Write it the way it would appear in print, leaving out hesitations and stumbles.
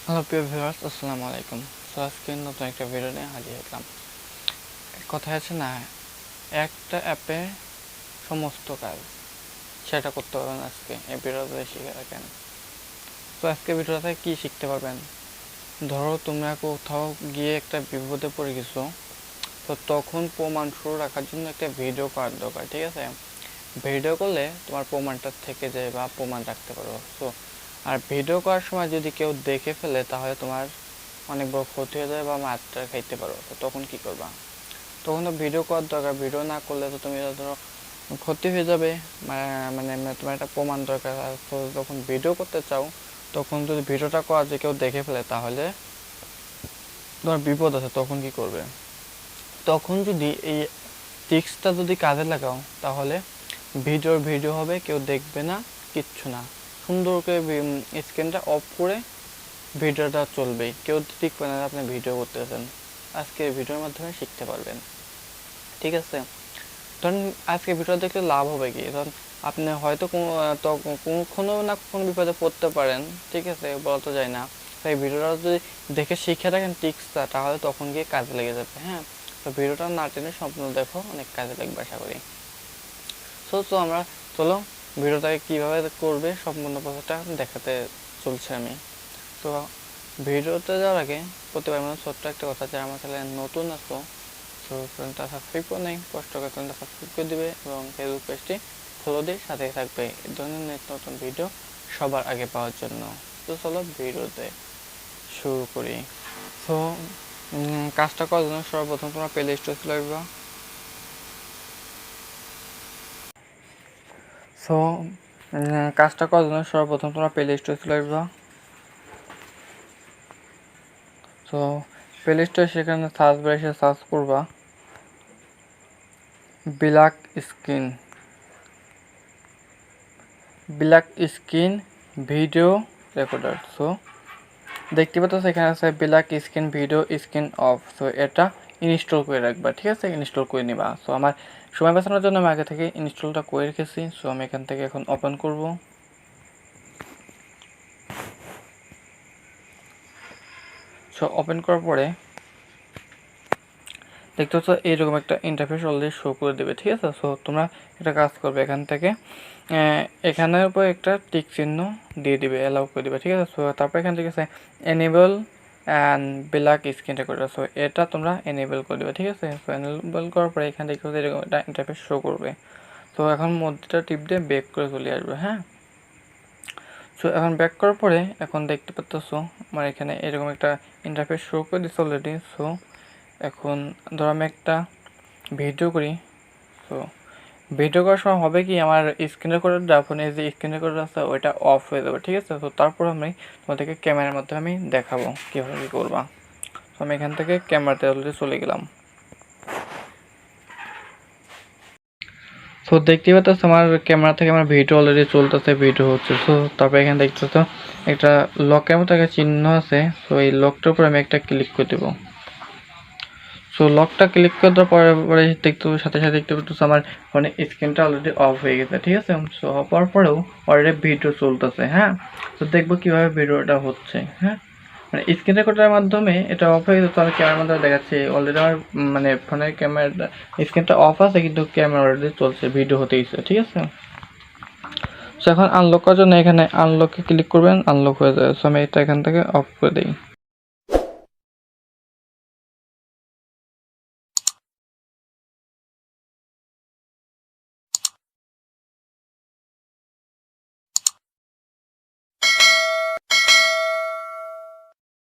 Hello প্রিয় viewers, আসসালামু আলাইকুম। সো আজকে নতুন একটা ভিডিও নিয়ে হাজির হলাম। কথা আছে না, একটা অ্যাপে সমস্ত কাজ সেটা করতে পারবেন আজকে এই ভিডিওতে শিখে রাখেন। তো আজকে ভিডিওতে কি শিখতে পারবেন? ধরো তোমরা কোথাও গিয়ে একটা বিপদে পড়ে গেছো, তো তখন প্রমাণ শুরু রাখার জন্য একটা ভিডিও করার দরকার, ঠিক আছে? ভিডিও করলে তোমার প্রমাণটা থেকে যায় বা প্রমাণ রাখতে পারো। সো আর ভিডিও করার সময় যদি কেউ দেখে ফেলে তাহলে তোমার অনেক বড় ক্ষতি হয়ে যায় বা মাত্রা খাইতে পারো। তো তখন কি করবা? তখন তো ভিডিও করার দরকার। ভিডিও না করলে তো তুমি ধরো ক্ষতি হয়ে যাবে, মানে তোমার একটা প্রমাণ দরকার। আর তো যখন ভিডিও করতে চাও তখন যদি ভিডিওটা করা যে কেউ দেখে ফেলে তাহলে তোমার বিপদ আছে। তখন কি করবে? তখন যদি এই ট্রিক্সটা যদি কাজে লাগাও তাহলে ভিডিও হবে, কেউ দেখবে না, কিচ্ছু না। সুন্দর করে স্ক্রিনটা অফ করে ভিডিওটা চলবে, কেউ দেখবে না আপনি ভিডিও করতেছেন। আজকে ভিডিওর মাধ্যমে শিখতে পারবেন, ঠিক আছে? ধরুন আজকে ভিডিও দেখলে লাভ হবে কি, ধরুন আপনি হয়তো কখনো না কখনো বিপদে পড়তে পারেন, ঠিক আছে, বলা তো যায় না। তাই ভিডিওটা যদি দেখে শিখে রাখেন টিক্সটা, তাহলে তখন গিয়ে কাজে লেগে যাবে। হ্যাঁ, তো ভিডিওটা না টেনে সম্পূর্ণ দেখো, অনেক কাজে লাগবে আশা করি। তো আমরা চলো ভিডিওটাকে কীভাবে করবে সম্পূর্ণ প্রসেসটা দেখাতে চলছে আমি। তো ভিডিওতে যাওয়ার আগে প্রতিবার মানে ছোট্ট একটা কথা, যে আমার চ্যানেলে নতুন আসো তো চ্যানেলটা সাবস্ক্রাইব করে নেই, কষ্ট করে চ্যানেলটা সাবস্ক্রাইব করে দিবে এবং ফেসবুক পেজটি ফলো দিয়ে সাথে থাকবে এই ধরনের নিত্য নতুন ভিডিও সবার আগে পাওয়ার জন্য। তো চলো ভিডিওতে শুরু করি। তো কাজটা করার জন্য সর্বপ্রথম তোমরা প্লে স্টোর চলে আসবা। সো কাজটা করার জন্য সর্বপ্রথম তোমরা প্লে স্টোর চলে আসবা। তো প্লে স্টোর সেখানে সার্চ বারে এসে সার্চ করবা black screen video recorder. So দেখতে পাচ্ছ এখানে আছে black screen video screen off. So এটা ইনস্টল করে রাখবা, ঠিক আছে? ইনস্টল করে নিবা। সো আমার সময় বাঁচানোর জন্য আমি আগে থেকে ইনস্টলটা করে রেখেছি। সো আমি এখান থেকে এখন ওপেন করব। সো ওপেন করার পরে দেখতে পাচ্ছ এইরকম একটা ইন্টারফেস অলরেডি শো করে দেবে, ঠিক আছে? সো তোমরা একটা কাজ করবে, এখান থেকে এখানের উপর একটা টিক চিহ্ন দিয়ে দিবে, অ্যালাউ করে দিবে, ঠিক আছে? সো তারপর এখান থেকে enable and black screen recorder. So এটা তোমরা এনেবল করে দেবে, ঠিক আছে? সো এনেবল করার পরে এখান থেকে এরকম একটা ইন্টারফেস শো করবে। তো এখন মধ্যটা টিপ দিয়ে ব্যাক করে চলে আসবে। হ্যাঁ, সো এখন ব্যাক করার পরে এখন দেখতে পাচ্ছ আমার এখানে এরকম একটা ইন্টারফেস শো করে দিচ্ছে অলরেডি। সো এখন ধরো আমি একটা ভিডিও করি। সো ভিডিও করার সময় হবে কি, আমার স্ক্রিন রেকর্ডারটা ফোনে যে স্ক্রিন রেকর্ডার আছে ওইটা অফ হয়ে যাবে, ঠিক আছে? তো তারপর আমি তোমাদেরকে ক্যামেরার মাধ্যমে আমি দেখাবো কীভাবে কী করবা। তো আমি এখান থেকে ক্যামেরাতে অলরেডি চলে গেলাম। সো দেখতে পাচ্ছ আমার ক্যামেরা থেকে আমার ভিডিও অলরেডি চলতেছে, ভিডিও হচ্ছে। সো তারপরে এখানে দেখতেছ একটা লকের মতো একটা চিহ্ন আছে। সো এই লকটার উপর আমি একটা ক্লিক করে দেবো। সো লকটা ক্লিক করে দেওয়ার পরে দেখতে সাথে সাথে দেখতে পাচ্ছ আমার ফোনে স্ক্রিনটা অলরেডি অফ হয়ে গেছে, ঠিক আছে? সো অফ হওয়ার পরেও অলরেডি ভিডিও চলতেছে। হ্যাঁ, তো দেখবো কীভাবে ভিডিওটা হচ্ছে। হ্যাঁ, মানে স্ক্রিন রেকর্ডারের মাধ্যমে এটা অফ হয়ে গেছে, তো আমি ক্যামেরার মাধ্যমে দেখাচ্ছি। অলরেডি আমার মানে ফোনের ক্যামেরাটা স্ক্রিনটা অফ আছে কিন্তু ক্যামেরা অলরেডি চলছে, ভিডিও হতেইছে, ঠিক আছে? সো এখন আনলক করার জন্য এখানে আনলকে ক্লিক করবেন, আনলক হয়ে যাবে। সো আমি এটা এখান থেকে অফ করে দিই।